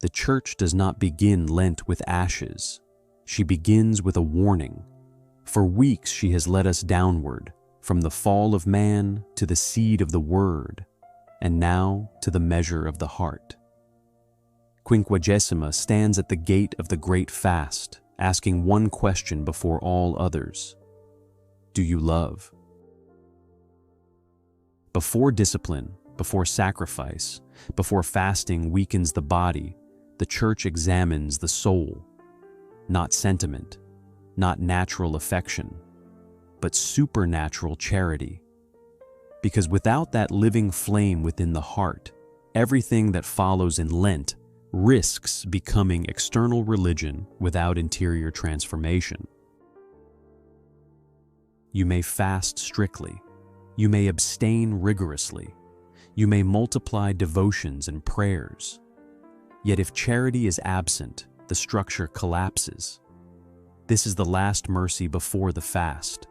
The Church does not begin Lent with ashes. She begins with a warning. For weeks she has led us downward, from the fall of man to the seed of the Word, and now to the measure of the heart. Quinquagesima stands at the gate of the great fast, asking one question before all others. Do you love? Before discipline, before sacrifice, before fasting weakens the body, the Church examines the soul, not sentiment, not natural affection, but supernatural charity. Because without that living flame within the heart, everything that follows in Lent risks becoming external religion without interior transformation. You may fast strictly. You may abstain rigorously. You may multiply devotions and prayers. Yet if charity is absent, the structure collapses. This is the last mercy before the fast,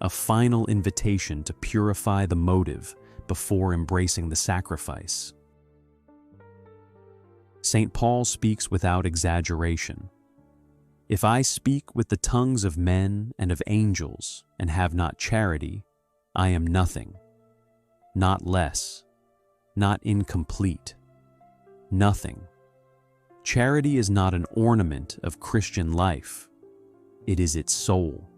a final invitation to purify the motive before embracing the sacrifice. St. Paul speaks without exaggeration. If I speak with the tongues of men and of angels and have not charity, I am nothing, not less, not incomplete, nothing. Charity is not an ornament of Christian life. It is its soul.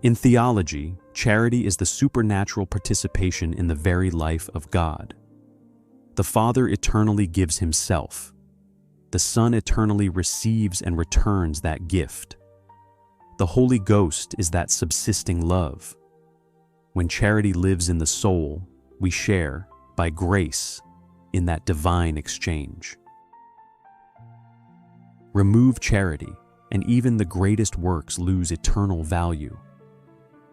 In theology, charity is the supernatural participation in the very life of God. The Father eternally gives Himself. The Son eternally receives and returns that gift. The Holy Ghost is that subsisting love. When charity lives in the soul, we share, by grace, in that divine exchange. Remove charity, and even the greatest works lose eternal value.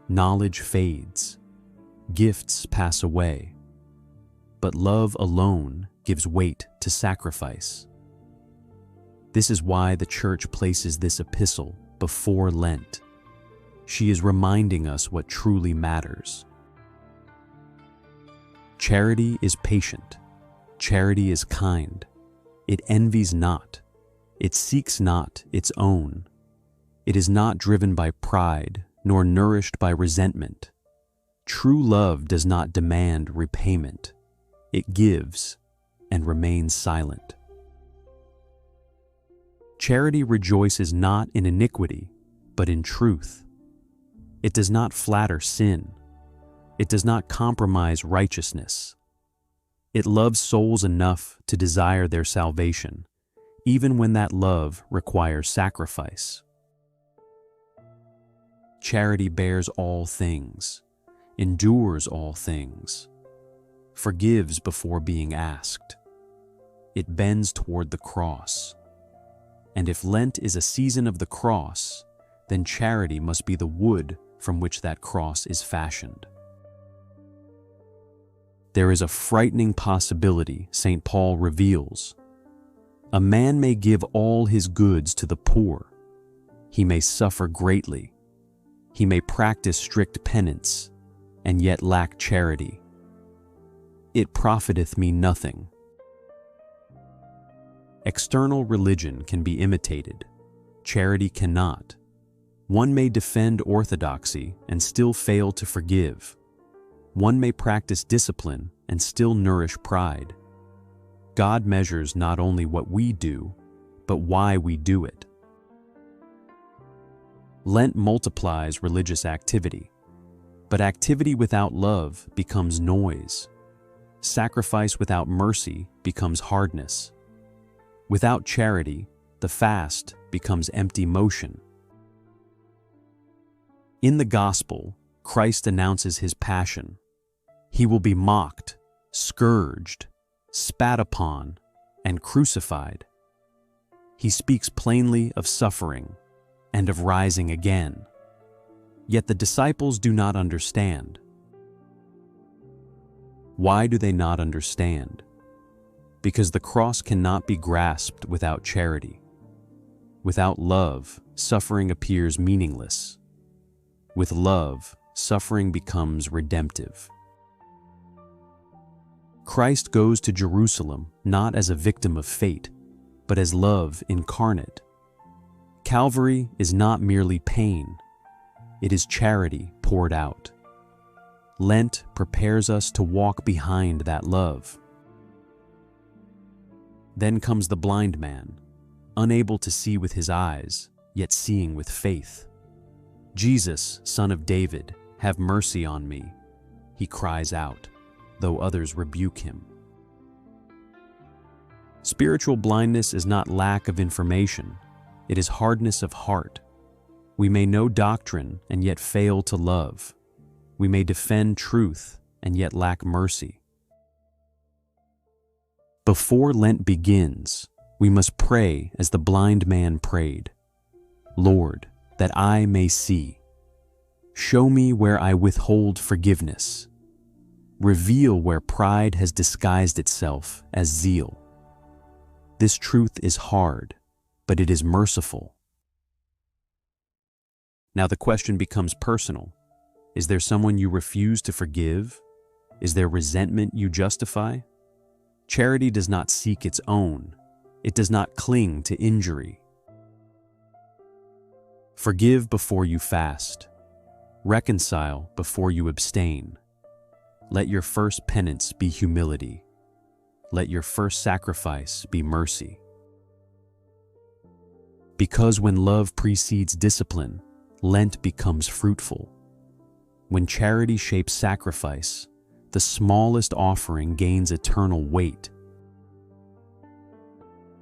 Knowledge fades. Gifts pass away. But love alone gives weight to sacrifice. This is why the Church places this epistle before Lent. She is reminding us what truly matters. Charity is patient. Charity is kind. It envies not. It seeks not its own. It is not driven by pride, nor nourished by resentment. True love does not demand repayment. It gives and remains silent. Charity rejoices not in iniquity, but in truth. It does not flatter sin. It does not compromise righteousness. It loves souls enough to desire their salvation, even when that love requires sacrifice. Charity bears all things, endures all things, forgives before being asked. It bends toward the cross. And if Lent is a season of the cross, then charity must be the wood from which that cross is fashioned. There is a frightening possibility St. Paul reveals. A man may give all his goods to the poor. He may suffer greatly. He may practice strict penance, and yet lack charity. It profiteth me nothing. External religion can be imitated. Charity cannot. One may defend orthodoxy and still fail to forgive. One may practice discipline and still nourish pride. God measures not only what we do, but why we do it. Lent multiplies religious activity, but activity without love becomes noise. Sacrifice without mercy becomes hardness. Without charity, the fast becomes empty motion. In the Gospel, Christ announces His passion. He will be mocked, scourged, spat upon, and crucified. He speaks plainly of suffering and of rising again. Yet the disciples do not understand. Why do they not understand? Because the cross cannot be grasped without charity. Without love, suffering appears meaningless. With love, suffering becomes redemptive. Christ goes to Jerusalem not as a victim of fate, but as love incarnate. Calvary is not merely pain, it is charity poured out. Lent prepares us to walk behind that love. Then comes the blind man, unable to see with his eyes, yet seeing with faith. Jesus, Son of David, have mercy on me, he cries out, though others rebuke him. Spiritual blindness is not lack of information, it is hardness of heart. We may know doctrine and yet fail to love. We may defend truth and yet lack mercy. Before Lent begins, we must pray as the blind man prayed. Lord, that I may see. Show me where I withhold forgiveness. Reveal where pride has disguised itself as zeal. This truth is hard, but it is merciful. Now the question becomes personal. Is there someone you refuse to forgive? Is there resentment you justify? Charity does not seek its own. It does not cling to injury. Forgive before you fast. Reconcile before you abstain. Let your first penance be humility. Let your first sacrifice be mercy. Because when love precedes discipline, Lent becomes fruitful. When charity shapes sacrifice, the smallest offering gains eternal weight.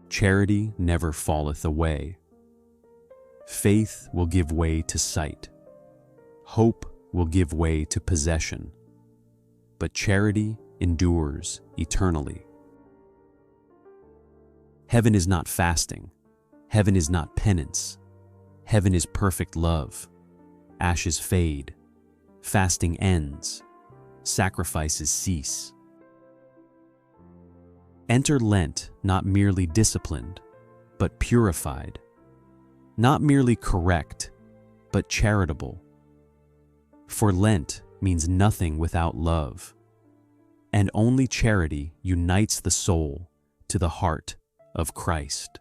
Charity never falleth away. Faith will give way to sight. Hope will give way to possession. But charity endures eternally. Heaven is not fasting. Heaven is not penance. Heaven is perfect love. Ashes fade. Fasting ends. Sacrifices cease. Enter Lent not merely disciplined, but purified. Not merely correct, but charitable. For Lent means nothing without love, and only charity unites the soul to the heart of Christ.